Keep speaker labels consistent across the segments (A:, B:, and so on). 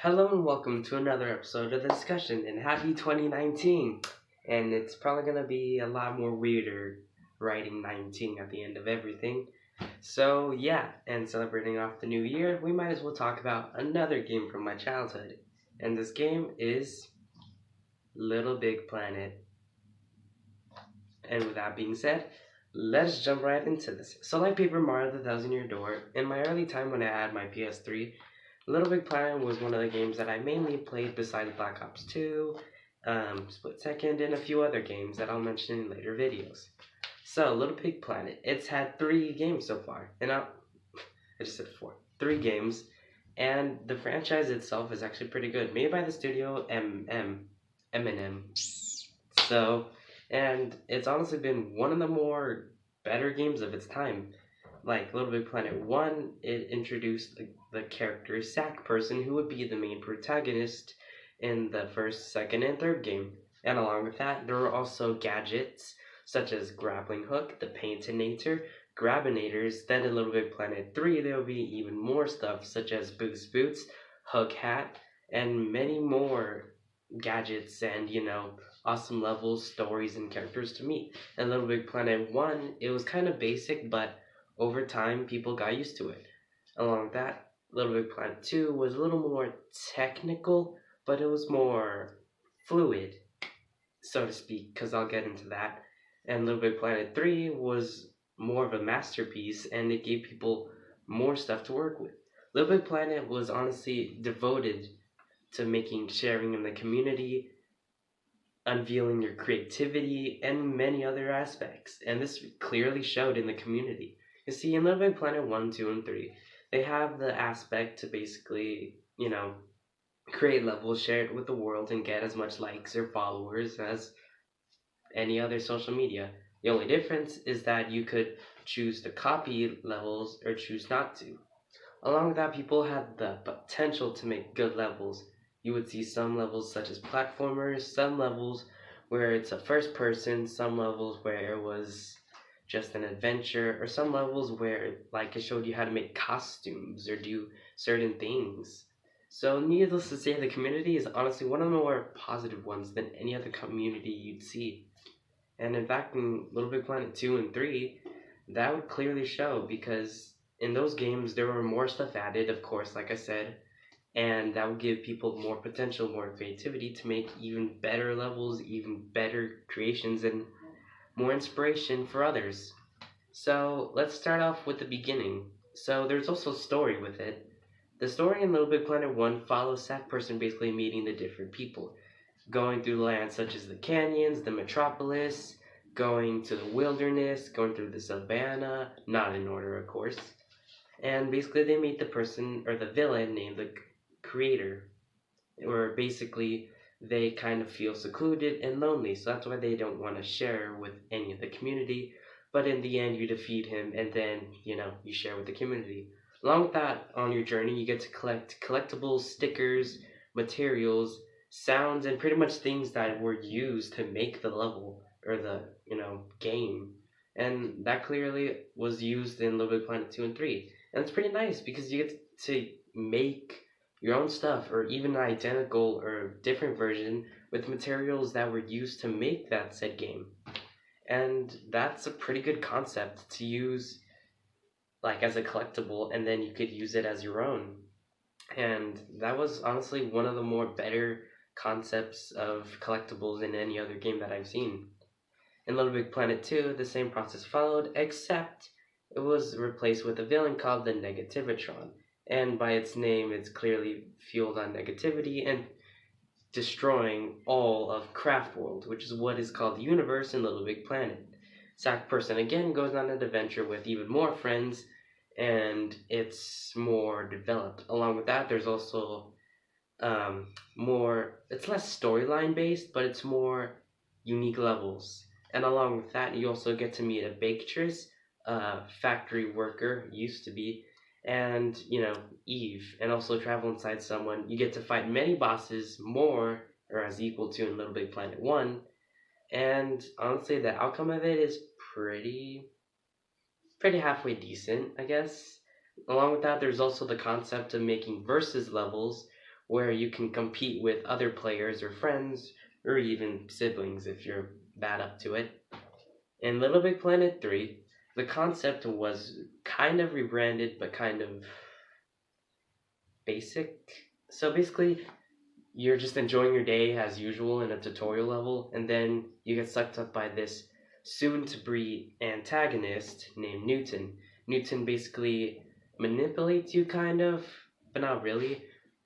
A: Hello and welcome to another episode of the discussion and happy 2019. And it's probably going to be a lot more weirder writing 19 at the end of everything. So, yeah, and celebrating off the new year, we might as well talk about another game from my childhood. And this game is Little Big Planet. And with that being said, let's jump right into this. So, like Paper Mario the Thousand Year Door, in my early time when I had my PS3, Little Big Planet was one of the games that I mainly played besides Black Ops 2, Split Second, and a few other games that I'll mention in later videos. So, Little Big Planet, it's had 3 games so far, and I just said 4. 3 games, and the franchise itself is actually pretty good, made by the studio M&M. So, and it's honestly been one of the more better games of its time. Like Little Big Planet 1, it introduced the character Sack Person, who would be the main protagonist in the first, second, and third game. And along with that, there were also gadgets such as Grappling Hook, the Paintinator, Grabinators. Then in Little Big Planet 3, there will be even more stuff such as Boost Boots, Hook Hat, and many more gadgets and, awesome levels, stories, and characters to meet. In Little Big Planet 1, it was kind of basic, but over time, people got used to it. Along with that, Little Big Planet 2 was a little more technical, but it was more fluid, so to speak, because I'll get into that. And Little Big Planet 3 was more of a masterpiece, and it gave people more stuff to work with. Little Big Planet was honestly devoted to sharing in the community, unveiling your creativity, and many other aspects. And this clearly showed in the community. You see, in Little Big Planet 1, 2, and 3, they have the aspect to basically, create levels, share it with the world, and get as much likes or followers as any other social media. The only difference is that you could choose to copy levels or choose not to. Along with that, people had the potential to make good levels. You would see some levels such as platformers, some levels where it's a first person, some levels where it was just an adventure, or some levels where it showed you how to make costumes or do certain things. So needless to say, the community is honestly one of the more positive ones than any other community you'd see. And in fact, in Little Big Planet 2 and 3, that would clearly show because in those games there were more stuff added, of course, like I said, and that would give people more potential, more creativity to make even better levels, even better creations, and more inspiration for others. So let's start off with the beginning. So there's also a story with it. The story in Little Big Planet 1 follows Sack Person basically meeting the different people, going through lands such as the canyons, the metropolis, going to the wilderness, going through the savannah, not in order, of course. And basically, they meet the person or the villain named the creator, where basically they kind of feel secluded and lonely, so that's why they don't want to share with any of the community. But in the end, you defeat him, and then you share with the community. Along with that, on your journey, you get to collect collectibles, stickers, materials, sounds, and pretty much things that were used to make the level or the game. And that clearly was used in Little Big Planet 2 and 3. And it's pretty nice because you get to make your own stuff or even an identical or different version with materials that were used to make that said game. And that's a pretty good concept to use as a collectible, and then you could use it as your own. And that was honestly one of the more better concepts of collectibles in any other game that I've seen. In Little Big Planet 2, the same process followed, except it was replaced with a villain called the Negativitron. And by its name, it's clearly fueled on negativity and destroying all of Craft World, which is what is called the universe in Little Big Planet. Sack Person again goes on an adventure with even more friends, and it's more developed. Along with that, there's also it's less storyline based, but it's more unique levels. And along with that, you also get to meet a bakeress, factory worker, used to be, and, Eve, and also travel inside someone. You get to fight many bosses, more, or as equal to in Little Big Planet 1, and honestly, the outcome of it is pretty halfway decent, I guess. Along with that, there's also the concept of making versus levels, where you can compete with other players or friends or even siblings if you're that up to it. In Little Big Planet 3, the concept was kind of rebranded but kind of basic. So basically, you're just enjoying your day as usual in a tutorial level, and then you get sucked up by this soon to be antagonist named Newton. Newton basically manipulates you, kind of, but not really,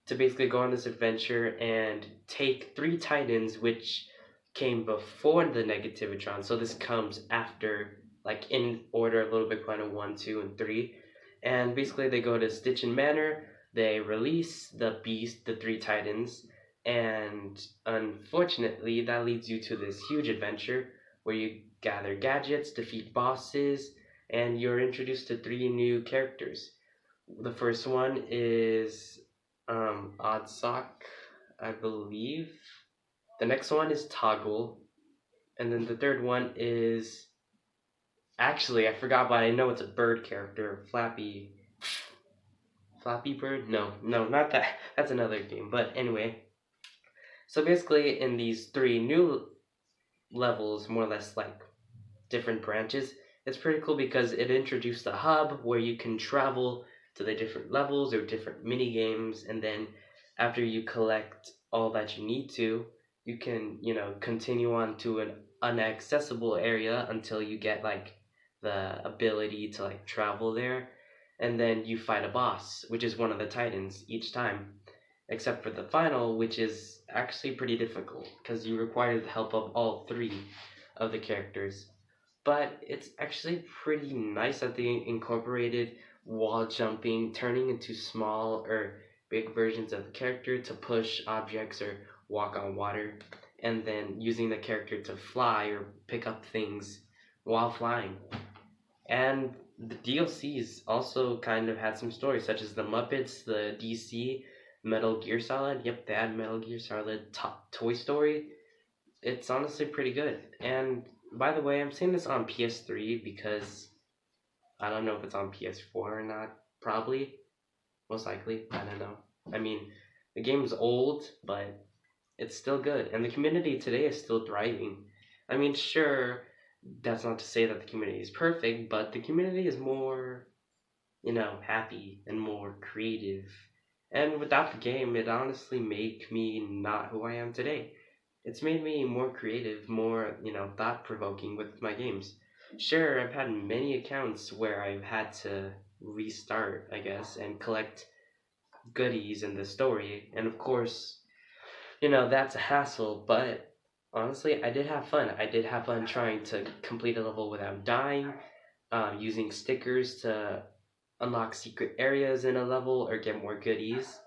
A: to basically go on this adventure and take three Titans, which came before the Negativitron. So this comes after, like in order, a Little Big Planet 1, 2, and 3. And basically, they go to Stitchin Manor, they release the beast, the three Titans, and unfortunately, that leads you to this huge adventure where you gather gadgets, defeat bosses, and you're introduced to three new characters. The first one is Oddsock, I believe. The next one is Toggle, and then the third one is, actually, I forgot, but I know it's a bird character, Flappy Bird. No, not that. That's another game. But anyway, so basically, in these three new levels, more or less like different branches, it's pretty cool because it introduced a hub where you can travel to the different levels or different mini games, and then after you collect all that you need to, you can, continue on to an inaccessible area until you get like the ability to like travel there, and then you fight a boss, which is one of the Titans each time, except for the final, which is actually pretty difficult because you require the help of all three of the characters. But it's actually pretty nice that they incorporated wall jumping, turning into small or big versions of the character to push objects or walk on water, and then using the character to fly or pick up things while flying. And the DLCs also kind of had some stories, such as the Muppets, the DC, Metal Gear Solid. Yep, they had Metal Gear Solid, Toy Story. It's honestly pretty good. And by the way, I'm saying this on PS3 because I don't know if it's on PS4 or not. Probably. Most likely. I don't know. I mean, the game's old, but it's still good. And the community today is still thriving. I mean, sure, that's not to say that the community is perfect, but the community is more, happy and more creative. And without the game, it honestly made me not who I am today. It's made me more creative, more, thought provoking with my games. Sure, I've had many accounts where I've had to restart, I guess, and collect goodies in the story. And of course, that's a hassle, but honestly, I did have fun. I did have fun trying to complete a level without dying, using stickers to unlock secret areas in a level or get more goodies.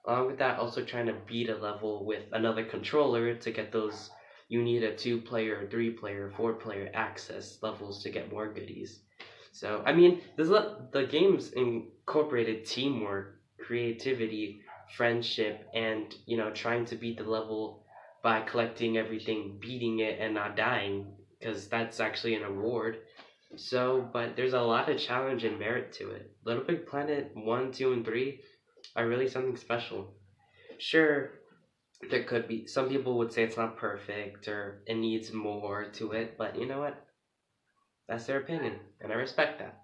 A: Along with that, also trying to beat a level with another controller to get those. You need a 2-player, 3-player, 4-player access levels to get more goodies. So, I mean, the game's incorporated teamwork, creativity, friendship, and, trying to beat the level by collecting everything, beating it, and not dying, because that's actually an award. So, but there's a lot of challenge and merit to it. Little Big Planet 1, 2, and 3 are really something special. Sure, there could be, some people would say it's not perfect or it needs more to it, but you know what? That's their opinion, and I respect that.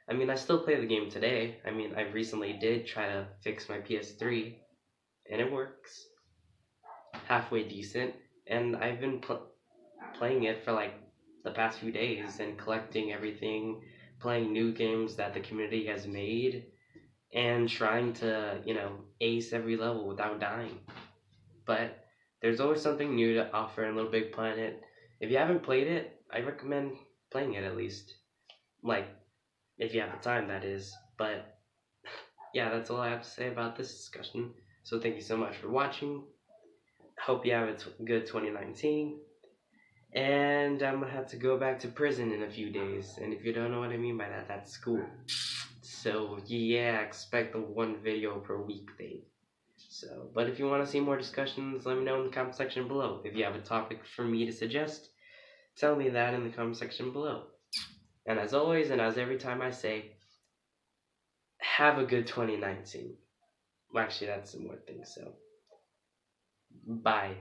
A: I mean, I still play the game today. I mean, I recently did try to fix my PS3, and it works. Halfway decent, and I've been playing it for like the past few days and collecting everything, playing new games that the community has made, and trying to, ace every level without dying. But there's always something new to offer in Little Big Planet. If you haven't played it, I recommend playing it at least. Like, if you have the time, that is. But yeah, that's all I have to say about this discussion. So thank you so much for watching. Hope you have a good 2019. And I'm gonna have to go back to prison in a few days. And if you don't know what I mean by that, that's school. So yeah, expect the one video per week thing. So, but if you want to see more discussions, let me know in the comment section below. If you have a topic for me to suggest, tell me that in the comment section below. And as always, and as every time I say, have a good 2019. Well, actually, that's some more things, so. Bye.